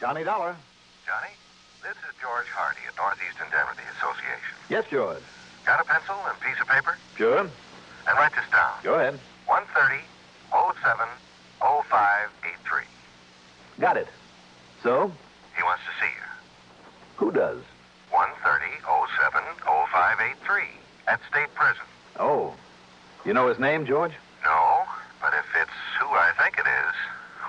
Johnny Dollar. Johnny, this is George Hardy at Northeast Indemnity Association. Yes, George. Got a pencil and piece of paper? Sure. And write this down. Go ahead. 130-07-0583. Got it. So? He wants to see you. Who does? 130-07-0583 at State Prison. Oh. You know his name, George? No, but if it's who I think it is,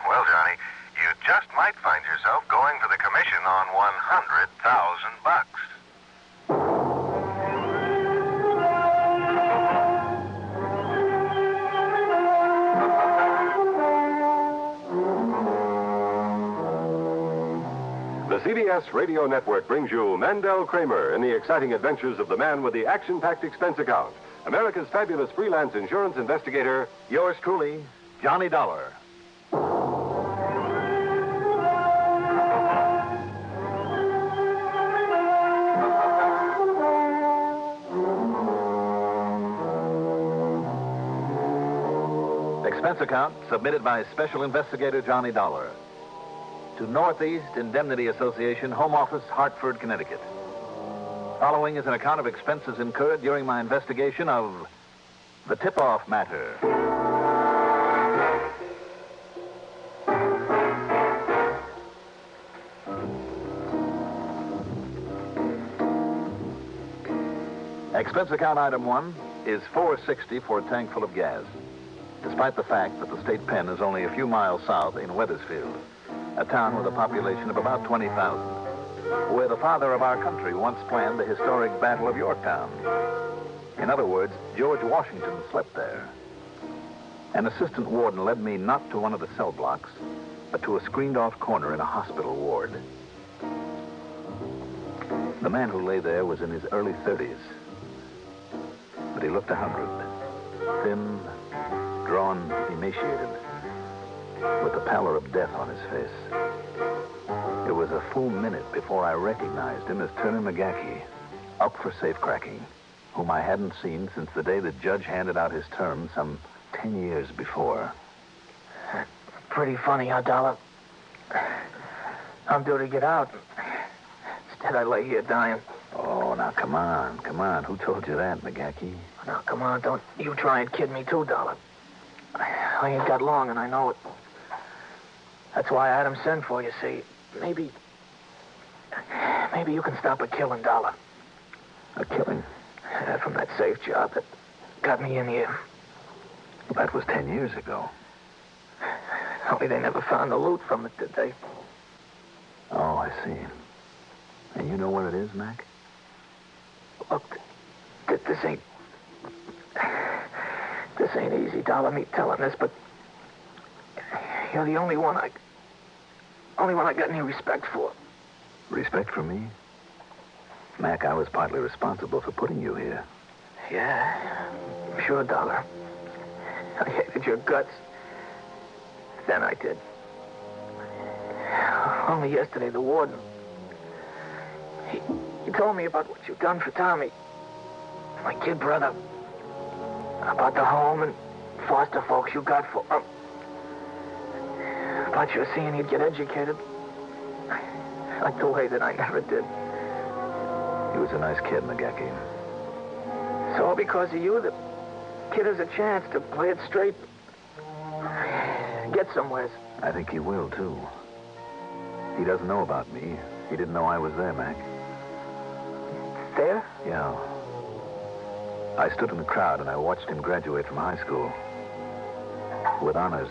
well, Johnny, you just might find yourself going for the commission on $100,000. The CBS Radio Network brings you Mandel Kramer in the exciting adventures of the man with the action-packed expense account, America's fabulous freelance insurance investigator, Yours truly, Johnny Dollar. Expense account submitted by Special Investigator Johnny Dollar to Northeast Indemnity Association, Home Office, Hartford, Connecticut. Following is an account of expenses incurred during my investigation of the tip-off matter. Expense account item 1 is $4.60 for a tank full of gas, despite the fact that the state pen is only a few miles south in Wethersfield, a town with a population of about 20,000, where the father of our country once planned the historic Battle of Yorktown. In other words, George Washington slept there. An assistant warden led me not to one of the cell blocks, but to a screened-off corner in a hospital ward. The man who lay there was in his early 30s, but he looked 100, thin, drawn, emaciated, with the pallor of death on his face. It was a full minute before I recognized him as Turner McGackie, up for safecracking, whom I hadn't seen since the day the judge handed out his term some 10 years before. Pretty funny, huh, Dollar? I'm due to get out. Instead, I lay here dying. Oh, now, come on. Who told you that, McGackie? Now, come on, don't you try and kid me too, Dollar. I ain't got long, and I know it. That's why I had him send for you, see. Maybe you can stop a killing, Dollar. A killing? From that safe job that got me in here. That was 10 years ago. Only they never found the loot from it, did they? Oh, I see. And you know what it is, Mac? Look, this ain't easy, Dollar, me telling this, but you're the only one I got any respect for. Respect for me? Mac, I was partly responsible for putting you here. Yeah, sure, Dollar. I hated your guts. Then I did. Only yesterday, the warden, he told me about what you've done for Tommy, my kid brother. About the home and foster folks you got for him. About your seeing he'd get educated. Like the way that I never did. He was a nice kid, McGackie. It's all because of you. The kid has a chance to play it straight. Get somewheres. I think he will, too. He doesn't know about me. He didn't know I was there, Mac. There? Yeah. I stood in the crowd and I watched him graduate from high school. With honors.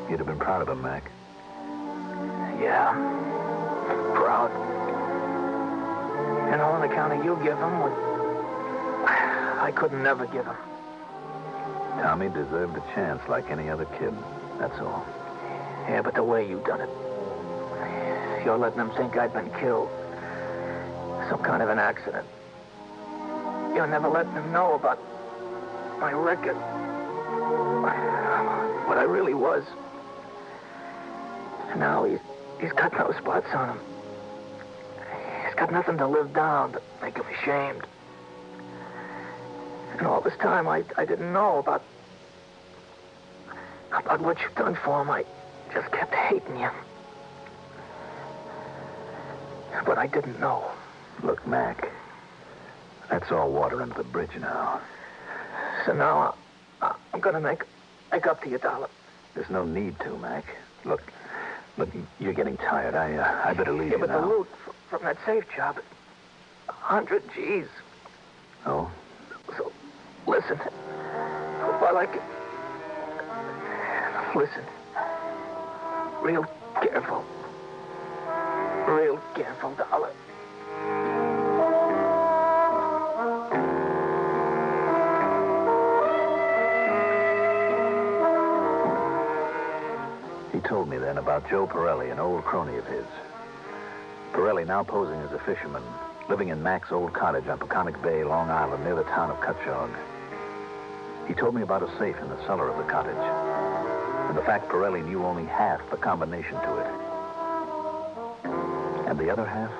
You'd have been proud of him, Mac. Yeah. Proud. And all on account of you give him what I couldn't never give him. Tommy deserved a chance like any other kid. That's all. Yeah, but the way you done it. You're letting them think I'd been killed. Some kind of an accident. You're never letting them know about my record. What I really was. And now he's got no spots on him. He's got nothing to live down to make him ashamed. And all this time I didn't know about what you've done for him. I just kept hating you. But I didn't know. Look, Mac, that's all water under the bridge now. So now I'm going to make up to you, Dollar. There's no need to, Mac. Look, you're getting tired. I better leave you now. Yeah, but the loot from that safe job, 100 G's. Oh? So, listen. While I can... Listen. Real careful. Real careful, Dollar. He told me then about Joe Pirelli, an old crony of his. Pirelli, now posing as a fisherman, living in Mac's old cottage on Peconic Bay, Long Island, near the town of Cutchogue. He told me about a safe in the cellar of the cottage, and the fact Pirelli knew only half the combination to it. And the other half?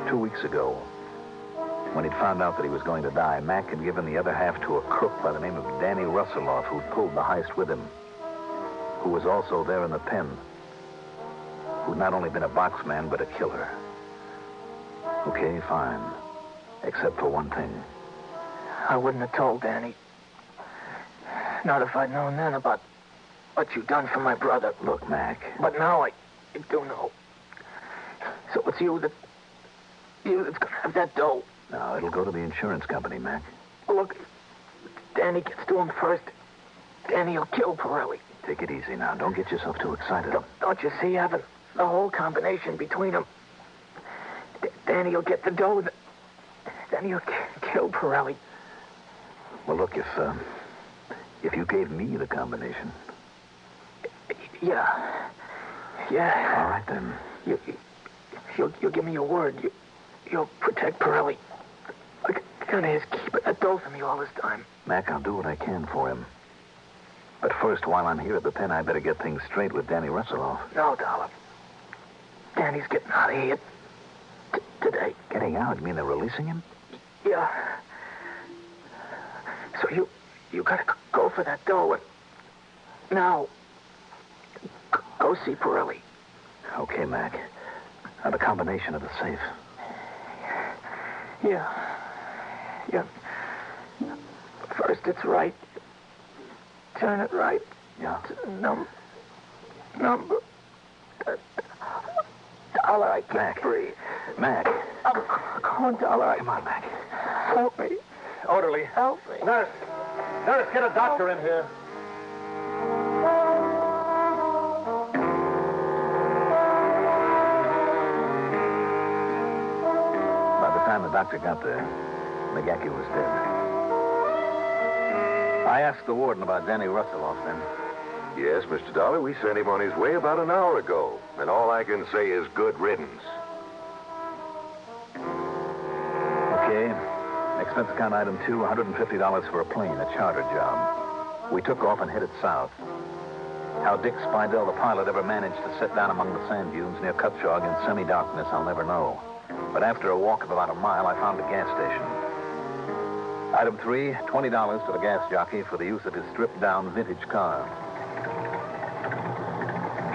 2 weeks ago, when he'd found out that he was going to die, Mac had given the other half to a crook by the name of Danny Russeloff, who'd pulled the heist with him, who was also there in the pen, who'd not only been a boxman, but a killer. Okay, fine. Except for one thing. I wouldn't have told Danny. Not if I'd known then about what you'd done for my brother. Look, Mac. But now I do know. So it's you that's gonna have that dough. No, it'll go to the insurance company, Mac. Look, if Danny gets to him first, Danny will kill Pirelli. Take it easy now. Don't get yourself too excited. Don't you see, having the whole combination between them? Danny will get the dough, then he'll kill Pirelli. Well, look, if you gave me the combination. Yeah. All right, then. You'll give me your word. You'll protect Pirelli. Kind of his keeping that dough for me all this time. Mac, I'll do what I can for him. But first, while I'm here at the pen, I better get things straight with Danny Russeloff. No, Dollar. Danny's getting out of here today. Getting out? You mean they're releasing him? Yeah. So you gotta go for that dough and now go see Pirelli. Okay, Mac. Now, the combination of the safe. Yeah. First it's right. Turn it right. Yeah. Number. Dollar, I can't breathe. Mac. Come on, Dollar. Come on, Mac. Help me. Orderly. Help me. Nurse, get a doctor in here. By the time the doctor got there, McGacky was dead. I asked the warden about Danny Russeloff then. Yes, Mr. Dollar, we sent him on his way about an hour ago. And all I can say is good riddance. Okay. Expense account item 2, $150 for a plane, a charter job. We took off and headed south. How Dick Spidell, the pilot, ever managed to sit down among the sand dunes near Cutchogue in semi-darkness, I'll never know. But after a walk of about a mile, I found a gas station. Item 3, $20 to the gas jockey for the use of his stripped-down vintage car.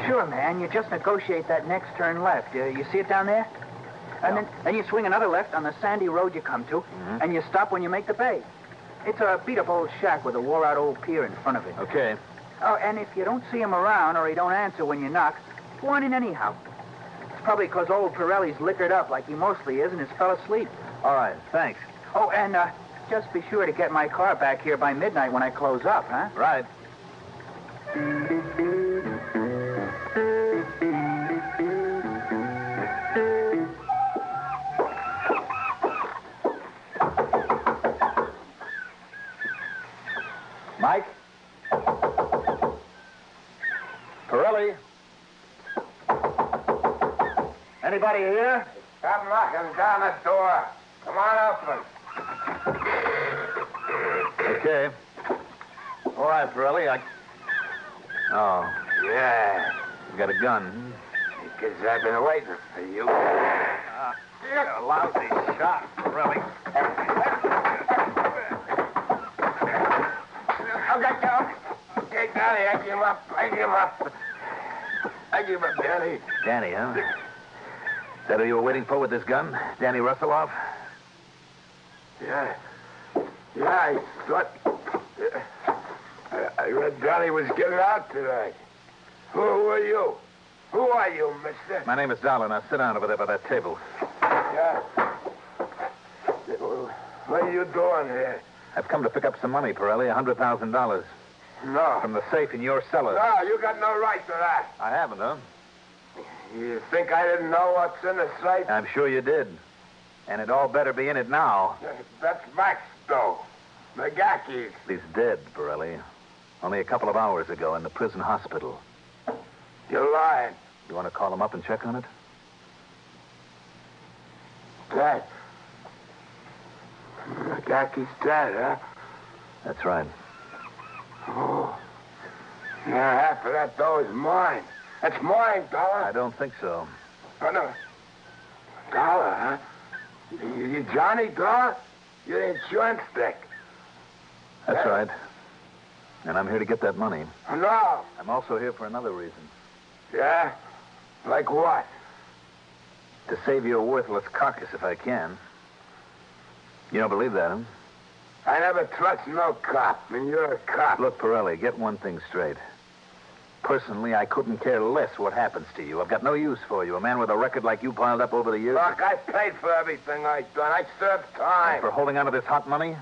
Sure, man. You just negotiate that next turn left. You see it down there? And then you swing another left on the sandy road you come to, and you stop when you make the bay. It's a beat-up old shack with a wore-out old pier in front of it. Okay. Oh, and if you don't see him around or he don't answer when you knock, go on in anyhow. It's probably because old Pirelli's liquored up like he mostly is and has fell asleep. All right, thanks. Oh, and just be sure to get my car back here by midnight when I close up, huh? Right. Mike? Pirelli? Anybody here? Stop knocking down the door. Come on, open. Okay. All right, Pirelli, Oh, Yeah, you got a gun. because I've been waiting for you. You're a lousy shot, Pirelli. Okay, Danny, I give him up. I give him up, Danny. Danny, huh? That who you were waiting for with this gun? Danny Russelloff? Yeah. Yeah, I thought... I read Danny was getting out today. Who are you? Who are you, mister? My name is Dollar. Now sit down over there by that table. Yeah. What are you doing here? I've come to pick up some money, Pirelli, $100,000. No. From the safe in your cellar. No, you got no right to that. I haven't, huh? You think I didn't know what's in the safe? I'm sure you did. And it all better be in it now. That's Max, though. McGacky's. He's dead, Pirelli. Only a couple of hours ago in the prison hospital. You're lying. You want to call him up and check on it? Dead. McGacky's dead, huh? That's right. Oh. Now, half of that dough is mine. That's mine, Dollar. I don't think so. Oh, no. Dollar, huh? You Johnny Dollar? You're the insurance dick. That's right. And I'm here to get that money. Oh, no. I'm also here for another reason. Yeah? Like what? To save your worthless carcass if I can. You don't believe that, huh? I never trust no cop, and you're a cop. Look, Pirelli, get one thing straight. Personally, I couldn't care less what happens to you. I've got no use for you. A man with a record like you piled up over the years. Look, I paid for everything I've done. I served time. And for holding on to this hot money?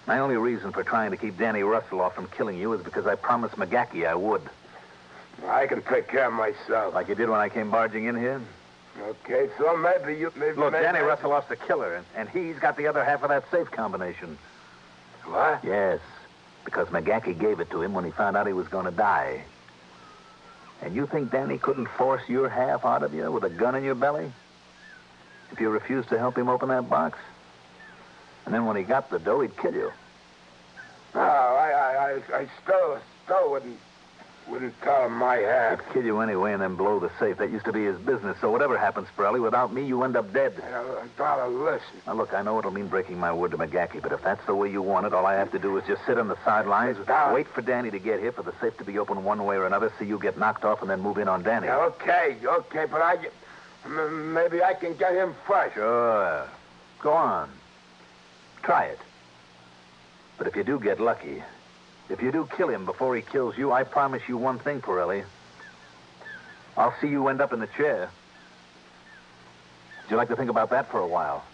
My only reason for trying to keep Danny Russelloff from killing you is because I promised McGacky I would. I can take care of myself. Like you did when I came barging in here? Okay, so maybe you... Look, Danny Russelloff's the killer, and he's got the other half of that safe combination. What? Yes, because McGacky gave it to him when he found out he was going to die. And you think Danny couldn't force your half out of you with a gun in your belly? If you refused to help him open that box? And then when he got the dough, he'd kill you. No, I still wouldn't tell him my half. He'd kill you anyway and then blow the safe. That used to be his business. So whatever happens, Pirelli, without me, you end up dead. Dollar, listen. Now, look, I know it'll mean breaking my word to McGacky, but if that's the way you want it, all I have to do is just sit on the sidelines, wait for Danny to get here, for the safe to be open one way or another, see you get knocked off, and then move in on Danny. Yeah, okay, but maybe I can get him first. Sure. Go on. Try it. But if you do get lucky, if you do kill him before he kills you, I promise you one thing, Pirelli. I'll see you end up in the chair. Would you like to think about that for a while?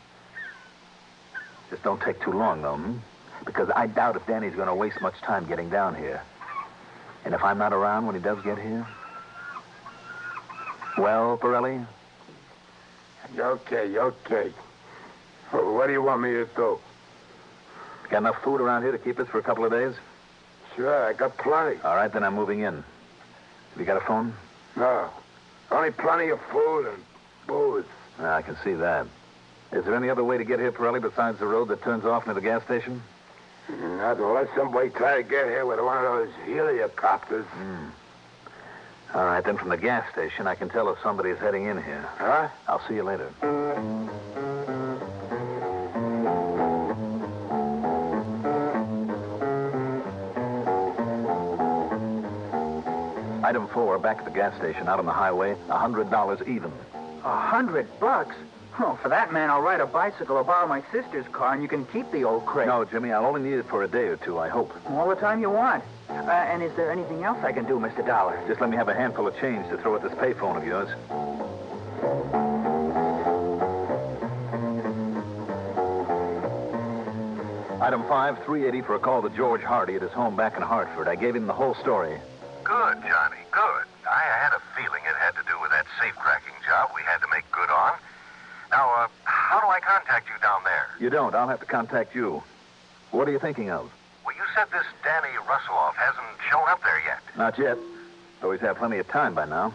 Just don't take too long, though, Because I doubt if Danny's going to waste much time getting down here. And if I'm not around when he does get here? Well, Pirelli? Okay. What do you want me to do? Got enough food around here to keep us for a couple of days? Sure, I got plenty. All right, then I'm moving in. Have you got a phone? No. Only plenty of food and booze. I can see that. Is there any other way to get here, Pirelli, besides the road that turns off near the gas station? Not unless somebody try to get here with one of those heliocopters. All right, then from the gas station, I can tell if somebody's heading in here. Huh? I'll see you later. Item 4, back at the gas station, out on the highway, $100 even. $100? Oh, for that, man, I'll ride a bicycle or borrow my sister's car, and you can keep the old crate. No, Jimmy, I'll only need it for a day or two, I hope. All the time you want. And is there anything else I can do, Mr. Dollar? Just let me have a handful of change to throw at this payphone of yours. Item 5, $380 for a call to George Hardy at his home back in Hartford. I gave him the whole story. Good, Johnny, good. I had a feeling it had to do with that safe-cracking job we had to make good on. Now, how do I contact you down there? You don't. I'll have to contact you. What are you thinking of? Well, you said this Danny Russelloff hasn't shown up there yet. Not yet. Though he's had plenty of time by now.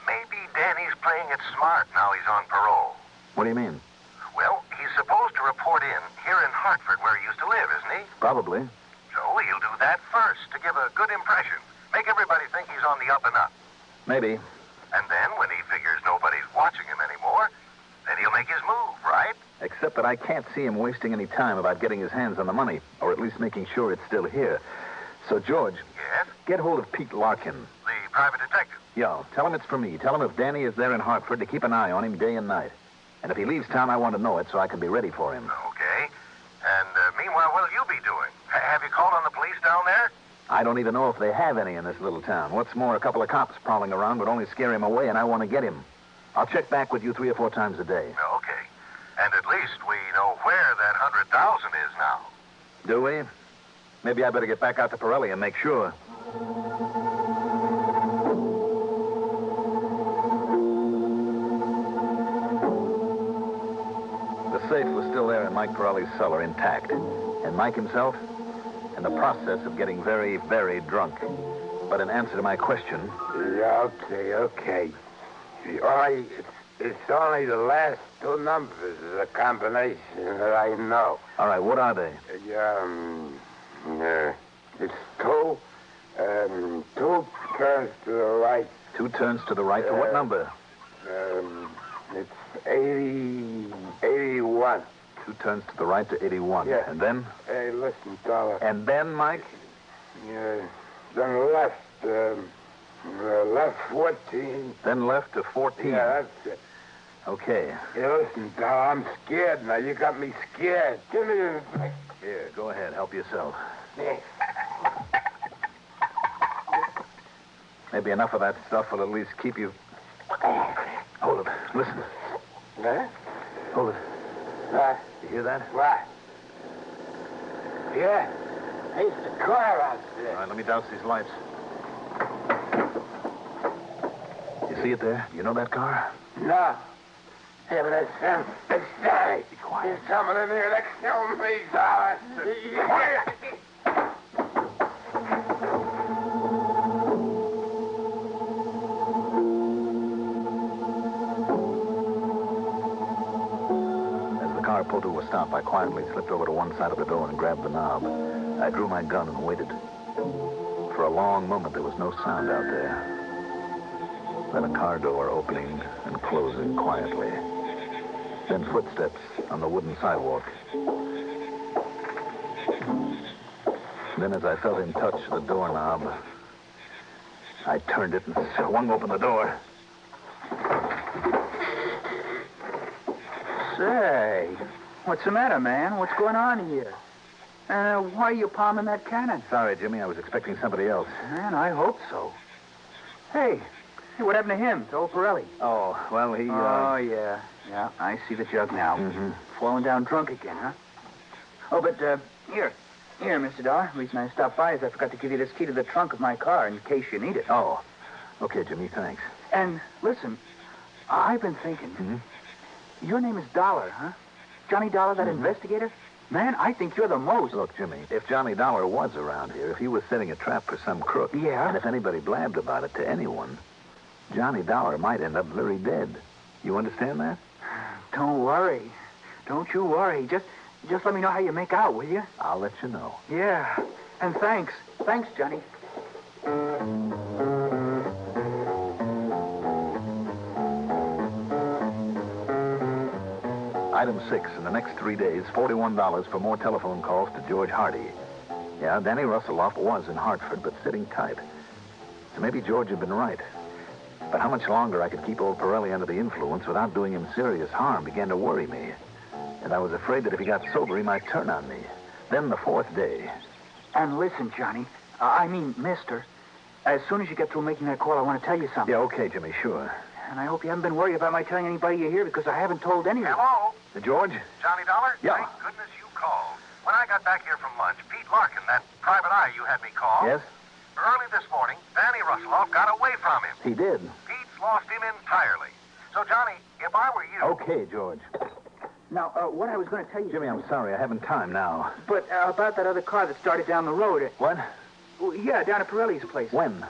Maybe Danny's playing it smart now he's on parole. What do you mean? Well, he's supposed to report in here in Hartford where he used to live, isn't he? Probably. So he'll do that first to give a good impression. Make everybody think he's on the up and up. Maybe. And then when he figures nobody's watching him anymore, then he'll make his move, right? Except that I can't see him wasting any time about getting his hands on the money, or at least making sure it's still here. So, George. Yes? Get hold of Pete Larkin. The private detective. Yo, tell him it's for me. Tell him if Danny is there in Hartford to keep an eye on him day and night. And if he leaves town, I want to know it so I can be ready for him. Okay. And meanwhile, what'll you be doing? Have you called on the police down there? I don't even know if they have any in this little town. What's more, a couple of cops prowling around would only scare him away, and I want to get him. I'll check back with you 3 or 4 times a day. Okay. And at least we know where that 100,000 is now. Do we? Maybe I better get back out to Pirelli and make sure. The safe was still there in Mike Pirelli's cellar, intact. And Mike himself, in the process of getting very, very drunk. But in answer to my question... Yeah, okay. It's only the last 2 numbers of the combination that I know. All right, what are they? It's 2 turns to the right. 2 turns to the right to what number? It's 81. 2 turns to the right to 81. Yeah. And then? Hey, listen, Dollar. And then, Mike? Then left, left 14. Then left to 14. Yeah, that's it. Okay. Hey, listen, Dollar, I'm scared now. You got me scared. Give me the... Here, go ahead. Help yourself. Yeah. Maybe enough of that stuff will at least keep you... Hold it. Listen. Huh? Hold it. What? You hear that? What? Yeah. It's the car out there. All right, let me douse these lights. You see it there? You know that car? No. Hey, but that's Danny. Be quiet. There's someone in here that killed me, Dollar. Pulled to a stop, I quietly slipped over to one side of the door and grabbed the knob. I drew my gun and waited. For a long moment, there was no sound out there. Then a car door opening and closing quietly. Then footsteps on the wooden sidewalk. Then as I felt him touch the doorknob, I turned it and swung open the door. Say, what's the matter, man? What's going on here? Why are you palming that cannon? Sorry, Jimmy. I was expecting somebody else. Man, I hope so. Hey, what happened to him, to old Pirelli? Oh, well, he... Oh, yeah. Yeah, I see the jug now. Mm-hmm. Falling down drunk again, huh? Oh, but, here, Mr. Dollar. The reason I stopped by is I forgot to give you this key to the trunk of my car in case you need it. Oh. Okay, Jimmy, thanks. And, listen, I've been thinking... Mm-hmm. Your name is Dollar, huh? Johnny Dollar, that investigator? Man, I think you're the most. Look, Jimmy, if Johnny Dollar was around here, if he was setting a trap for some crook... Yeah? And if anybody blabbed about it to anyone, Johnny Dollar might end up very dead. You understand that? Don't worry. Don't you worry. Just let me know how you make out, will you? I'll let you know. Yeah. And thanks. Thanks, Johnny. Item 6, in the next 3 days, $41 for more telephone calls to George Hardy. Yeah, Danny Russelloff was in Hartford, but sitting tight. So maybe George had been right. But how much longer I could keep old Pirelli under the influence without doing him serious harm began to worry me. And I was afraid that if he got sober, he might turn on me. Then the 4th day. And listen, Johnny. I mean, mister. As soon as you get through making that call, I want to tell you something. Yeah, okay, Jimmy, sure. And I hope you haven't been worried about my telling anybody you're here because I haven't told anyone. Hello? George? Johnny Dollar? Yeah. Thank goodness you called. When I got back here from lunch, Pete Larkin, that private eye you had me call... Yes? Early this morning, Danny Russelloff got away from him. He did. Pete's lost him entirely. So, Johnny, if I were you... Okay, George. Now, what I was going to tell you... Jimmy, I'm sorry. I haven't time now. But about that other car that started down the road... What? Well, yeah, down at Pirelli's place. When?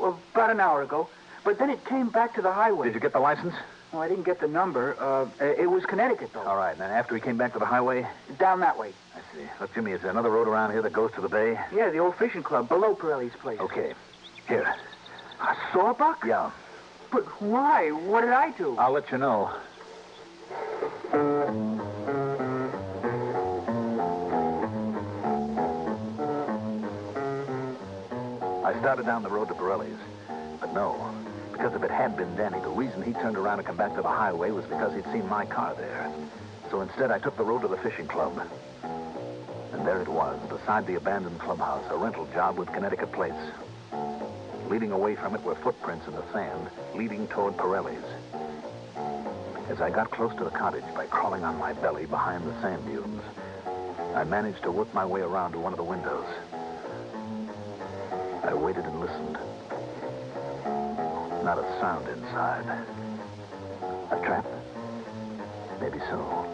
Well, about an hour ago. But then it came back to the highway. Did you get the license? Oh, I didn't get the number. It was Connecticut, though. All right. Now, after he came back to the highway? Down that way. I see. Look, Jimmy, is there another road around here that goes to the bay? Yeah, the old fishing club below Pirelli's place. Okay. Here. A sawbuck? Yeah. But why? What did I do? I'll let you know. I started down the road to Pirelli's. But don't know. Because if it had been Danny, the reason he turned around and come back to the highway was because he'd seen my car there. So instead, I took the road to the fishing club. And there it was, beside the abandoned clubhouse, a rental job with Connecticut plates. Leading away from it were footprints in the sand, leading toward Pirelli's. As I got close to the cottage by crawling on my belly behind the sand dunes, I managed to work my way around to one of the windows. I waited and listened. Not a sound inside. A trap? Maybe so.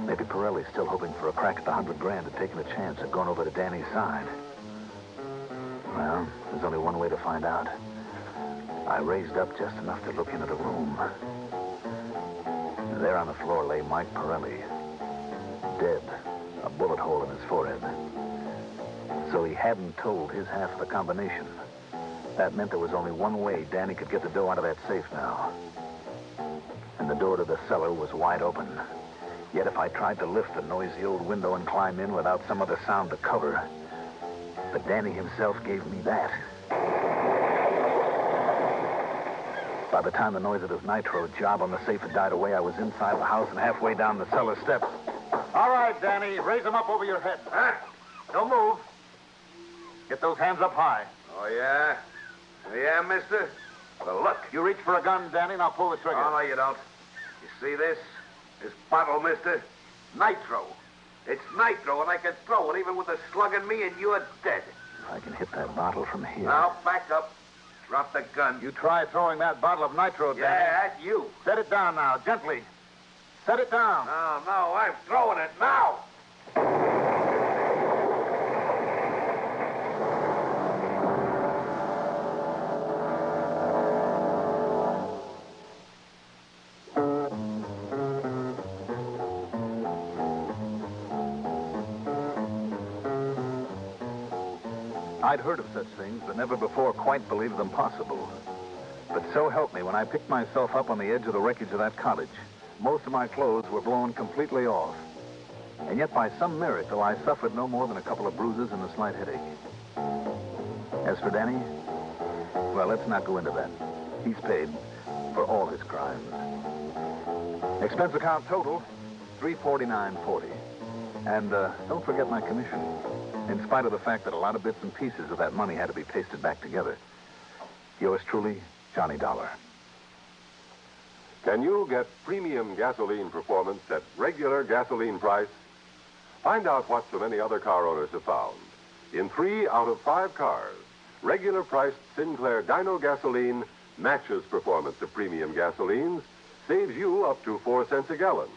Maybe Pirelli's still hoping for a crack at the $100 grand and taking a chance at going over to Danny's side. Well, there's only one way to find out. I raised up just enough to look into the room. There on the floor lay Mike Pirelli, dead, a bullet hole in his forehead. So he hadn't told his half of the combination. That meant there was only one way Danny could get the dough out of that safe now. And the door to the cellar was wide open. Yet if I tried to lift the noisy old window and climb in without some other sound to cover, but Danny himself gave me that. By the time the noise of his nitro job on the safe had died away, I was inside the house and halfway down the cellar steps. All right, Danny, raise them up over your head. Huh? Don't move. Get those hands up high. Oh, yeah? Yeah, mister? Well, look. You reach for a gun, Danny, now pull the trigger. Oh, no, you don't. You see this? This bottle, mister? Nitro. It's nitro, and I can throw it even with a slug in me, and you're dead. If I can hit that bottle from here. Now, back up. Drop the gun. You try throwing that bottle of nitro, Danny. Yeah, that's you. Set it down now, gently. Set it down. No, I'm throwing it now. I'd heard of such things, but never before quite believed them possible. But so help me, when I picked myself up on the edge of the wreckage of that cottage, most of my clothes were blown completely off. And yet, by some miracle, I suffered no more than a couple of bruises and a slight headache. As for Danny, well, let's not go into that. He's paid for all his crimes. Expense account total, $349.40. And don't forget my commission, in spite of the fact that a lot of bits and pieces of that money had to be pasted back together. Yours truly, Johnny Dollar. Can you get premium gasoline performance at regular gasoline price? Find out what so many other car owners have found. In 3 out of 5 cars, regular priced Sinclair Dyno gasoline matches performance of premium gasolines, saves you up to 4 cents a gallon.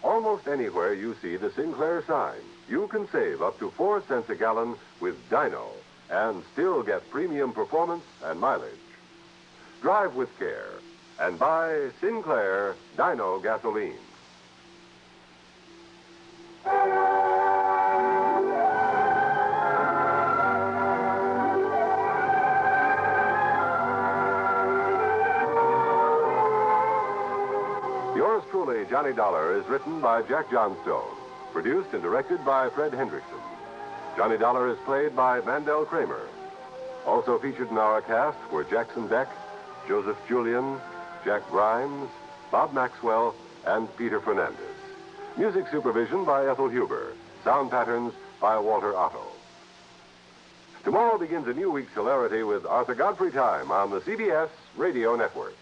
Almost anywhere you see the Sinclair sign, you can save up to 4 cents a gallon with Dyno and still get premium performance and mileage. Drive with care and buy Sinclair Dyno gasoline. Yours truly, Johnny Dollar, is written by Jack Johnstone, produced and directed by Fred Hendrickson. Johnny Dollar is played by Mandel Kramer. Also featured in our cast were Jackson Beck, Joseph Julian, Jack Grimes, Bob Maxwell, and Peter Fernandez. Music supervision by Ethel Huber. Sound patterns by Walter Otto. Tomorrow begins a new week's hilarity with Arthur Godfrey Time on the CBS Radio Network.